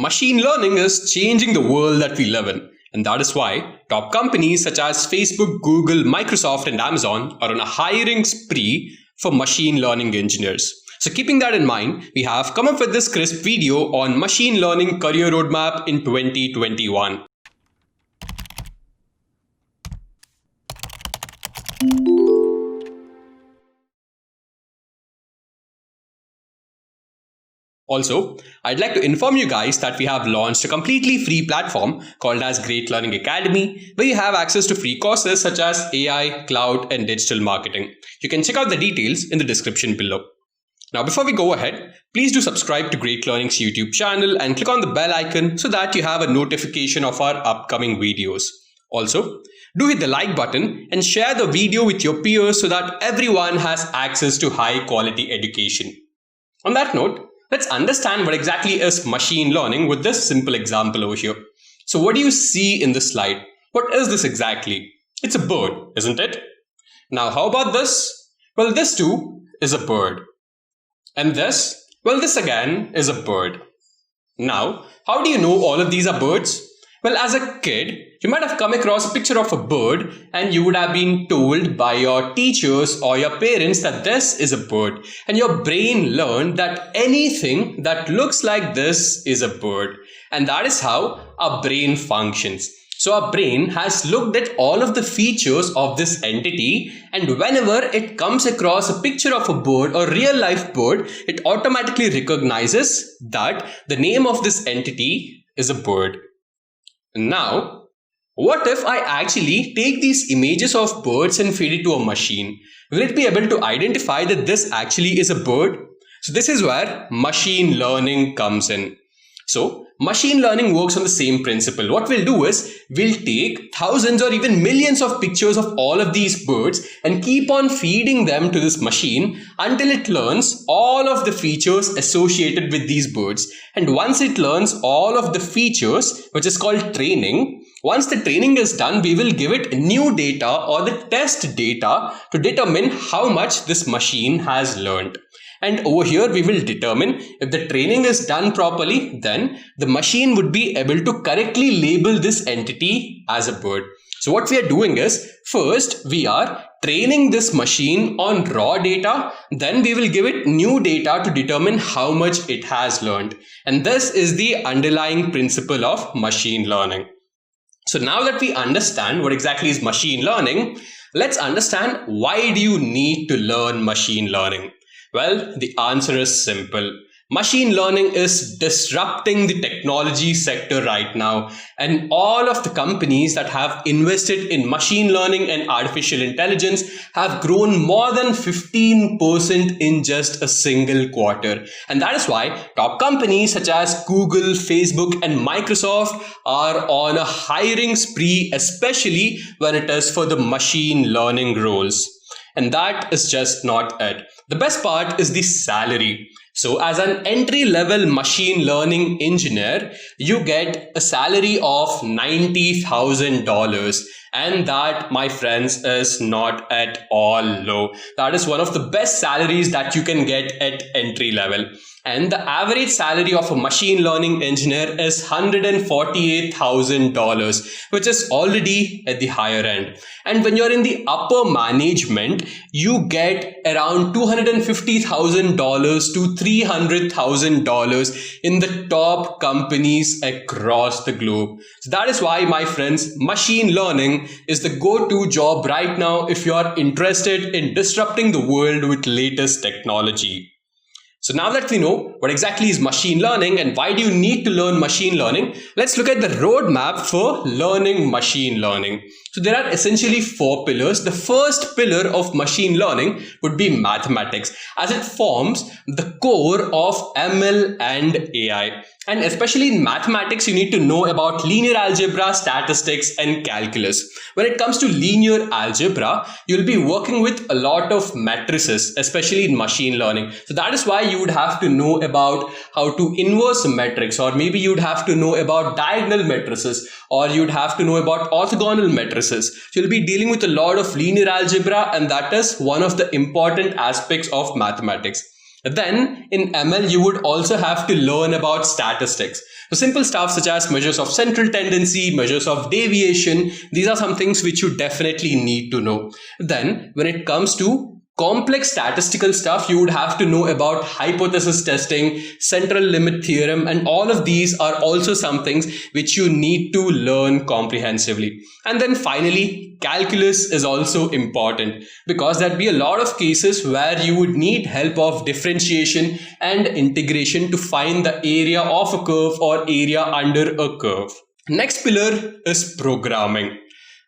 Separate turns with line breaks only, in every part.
Machine learning is changing the world that we live in, and that is why top companies such as Facebook, Google, Microsoft, and Amazon are on a hiring spree for machine learning engineers. So keeping that in mind, we have come up with this crisp video on machine learning career roadmap in 2021. Also, I'd like to inform you guys that we have launched a completely free platform called as Great Learning Academy, where you have access to free courses such as AI, cloud, and digital marketing. You can check out the details in the description below. Now, before we go ahead, please do subscribe to Great Learning's YouTube channel and click on the bell icon so that you have a notification of our upcoming videos. Also, do hit the like button and share the video with your peers so that everyone has access to high quality education. On that note, let's understand what exactly is machine learning with this simple example over here. So what do you see in this slide? What is this exactly? It's a bird, isn't it? Now, how about this? Well, this too is a bird. And this? Well, this again is a bird. Now, how do you know all of these are birds? Well, as a kid, you might have come across a picture of a bird and you would have been told by your teachers or your parents that this is a bird. And your brain learned that anything that looks like this is a bird. And that is how our brain functions. So our brain has looked at all of the features of this entity, and whenever it comes across a picture of a bird or real life bird, it automatically recognizes that the name of this entity is a bird. Now, what if I actually take these images of birds and feed it to a machine? Will it be able to identify that this actually is a bird? So this is where machine learning comes in. So machine learning works on the same principle. What we'll do is we'll take thousands or even millions of pictures of all of these birds and keep on feeding them to this machine until it learns all of the features associated with these birds. And once it learns all of the features, which is called training, once the training is done, we will give it new data or the test data to determine how much this machine has learned. And over here, we will determine if the training is done properly, then the machine would be able to correctly label this entity as a bird. So what we are doing is, first, we are training this machine on raw data. Then we will give it new data to determine how much it has learned. And this is the underlying principle of machine learning. So now that we understand what exactly is machine learning, let's understand why do you need to learn machine learning? Well, the answer is simple. Machine learning is disrupting the technology sector right now, and all of the companies that have invested in machine learning and artificial intelligence have grown more than 15% in just a single quarter. And that is why top companies such as Google, Facebook, and Microsoft are on a hiring spree, especially when it is for the machine learning roles. And that is just not it. The best part is the salary. So as an entry-level machine learning engineer, you get a salary of $90,000. And that, my friends, is not at all low. That is one of the best salaries that you can get at entry level. And the average salary of a machine learning engineer is $148,000, which is already at the higher end. And when you're in the upper management, you get around $250,000 to $300,000 in the top companies across the globe. So that is why, my friends, machine learning is the go-to job right now if you are interested in disrupting the world with latest technology. So now that we know what exactly is machine learning and why do you need to learn machine learning, let's look at the roadmap for learning machine learning. So there are essentially 4 pillars. The first pillar of machine learning would be mathematics, as it forms the core of ML and AI. And especially in mathematics, you need to know about linear algebra, statistics, and calculus. When it comes to linear algebra, you'll be working with a lot of matrices, especially in machine learning. So that is why you would have to know about how to inverse a matrix, or maybe you'd have to know about diagonal matrices, or you'd have to know about orthogonal matrices. So you'll be dealing with a lot of linear algebra, and that is one of the important aspects of mathematics. Then in ML, you would also have to learn about statistics. So simple stuff such as measures of central tendency, measures of deviation, these are some things which you definitely need to know. Then when it comes to complex statistical stuff, you would have to know about hypothesis testing, central limit theorem, and all of these are also some things which you need to learn comprehensively. And then finally, calculus is also important because there'd be a lot of cases where you would need help of differentiation and integration to find the area of a curve or area under a curve. Next pillar is programming.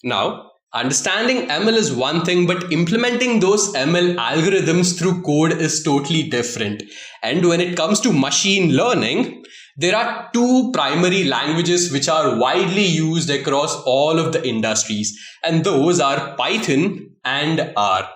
Now, understanding ML is one thing, but implementing those ML algorithms through code is totally different. And when it comes to machine learning, there are two primary languages which are widely used across all of the industries, and those are Python and R.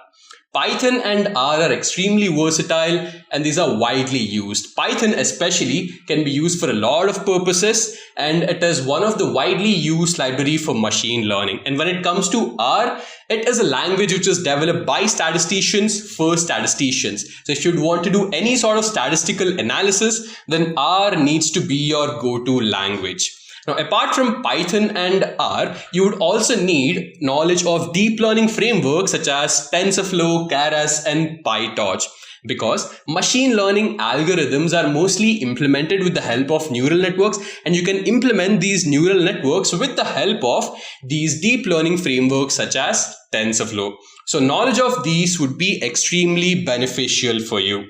Python and R are extremely versatile and these are widely used. Python especially can be used for a lot of purposes and it is one of the widely used library for machine learning. And when it comes to R, it is a language which is developed by statisticians for statisticians. So if you want to do any sort of statistical analysis, then R needs to be your go-to language. Now, apart from Python and R, you would also need knowledge of deep learning frameworks such as TensorFlow, Keras, and PyTorch. Because machine learning algorithms are mostly implemented with the help of neural networks, and you can implement these neural networks with the help of these deep learning frameworks such as TensorFlow. So knowledge of these would be extremely beneficial for you.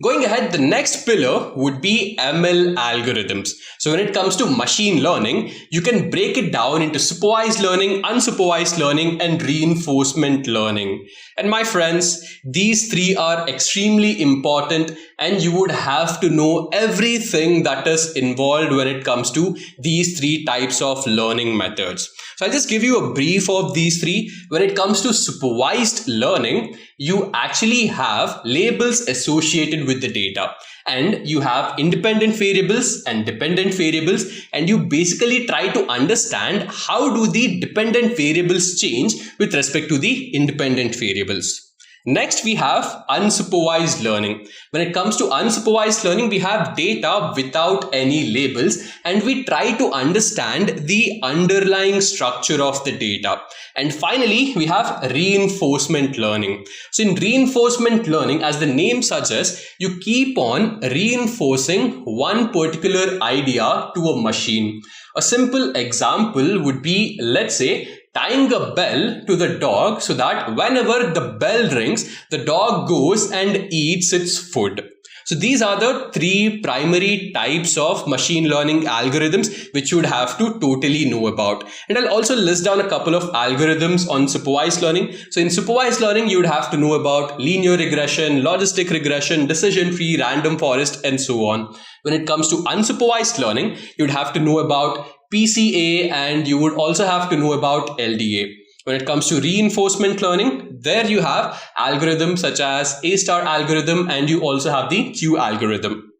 Going ahead, the next pillar would be ML algorithms. So when it comes to machine learning, you can break it down into supervised learning, unsupervised learning, and reinforcement learning. And my friends, these three are extremely important and you would have to know everything that is involved when it comes to these three types of learning methods. So I'll just give you a brief of these three. When it comes to supervised learning, you actually have labels associated with the data and you have independent variables and dependent variables, and you basically try to understand how do the dependent variables change with respect to the independent variables. Next, we have unsupervised learning. When it comes to unsupervised learning, we have data without any labels and we try to understand the underlying structure of the data. And finally, we have reinforcement learning. So in reinforcement learning, as the name suggests, you keep on reinforcing one particular idea to a machine. A simple example would be, let's say, tying a bell to the dog so that whenever the bell rings, the dog goes and eats its food. So these are the three primary types of machine learning algorithms which you would have to totally know about. And I'll also list down a couple of algorithms on supervised learning. So in supervised learning, you would have to know about linear regression, logistic regression, decision tree, random forest, and so on. When it comes to unsupervised learning, you'd have to know about PCA and you would also have to know about LDA. When it comes to reinforcement learning, there you have algorithms such as A-star algorithm and you also have the Q algorithm.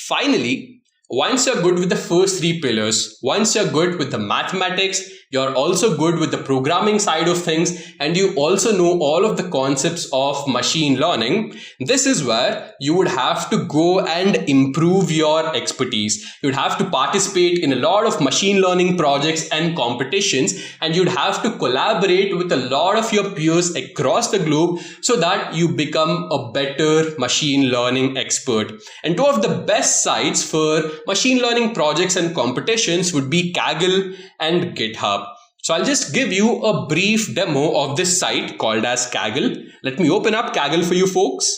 Finally, once you're good with the first three pillars, once you're good with the mathematics, you're also good with the programming side of things, and you also know all of the concepts of machine learning, this is where you would have to go and improve your expertise. You'd have to participate in a lot of machine learning projects and competitions, and you'd have to collaborate with a lot of your peers across the globe so that you become a better machine learning expert. And two of the best sites for machine learning projects and competitions would be Kaggle and GitHub. So I'll just give you a brief demo of this site called as Kaggle. Let me open up Kaggle for you folks.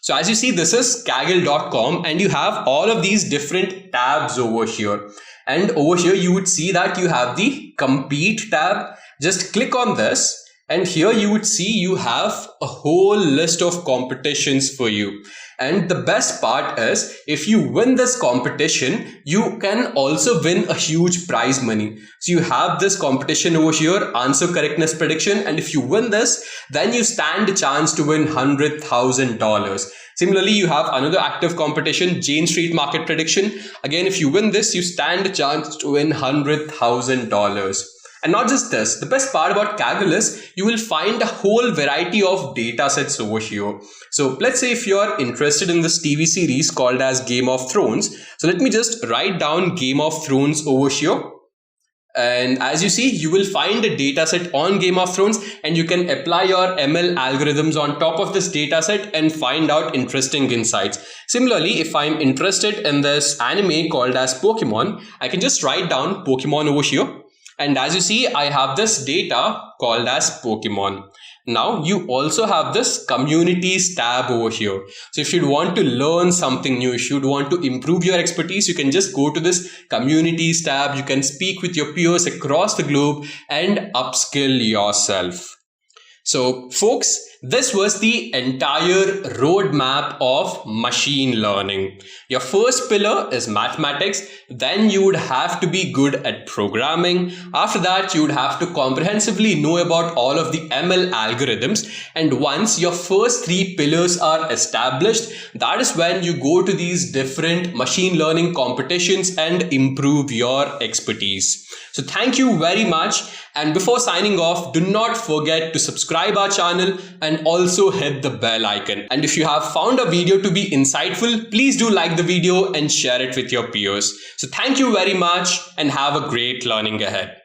So as you see, this is kaggle.com and you have all of these different tabs over here. And over here, you would see that you have the compete tab. Just click on this. And here you would see you have a whole list of competitions for you. And the best part is if you win this competition, you can also win a huge prize money. So you have this competition over here, answer correctness prediction. And if you win this, then you stand a chance to win $100,000. Similarly, you have another active competition, Jane Street market prediction. Again, if you win this, you stand a chance to win $100,000. And not just this, the best part about Kaggle is you will find a whole variety of data sets over here. So let's say if you're interested in this TV series called as Game of Thrones. So let me just write down Game of Thrones over here. And as you see, you will find a data set on Game of Thrones, and you can apply your ML algorithms on top of this data set and find out interesting insights. Similarly, if I'm interested in this anime called as Pokemon, I can just write down Pokemon over here. And as you see, I have this data called as Pokemon. Now you also have this communities tab over here. So if you want to learn something new, if you want to improve your expertise, you can just go to this communities tab. You can speak with your peers across the globe and upskill yourself. So folks, this was the entire roadmap of machine learning. Your first pillar is mathematics. Then you would have to be good at programming. After that, you would have to comprehensively know about all of the ML algorithms. And once your first three pillars are established, that is when you go to these different machine learning competitions and improve your expertise. So thank you very much. And before signing off, do not forget to subscribe our channel and also hit the bell icon. And if you have found a video to be insightful, please do like the video and share it with your peers. So thank you very much and have a great learning ahead.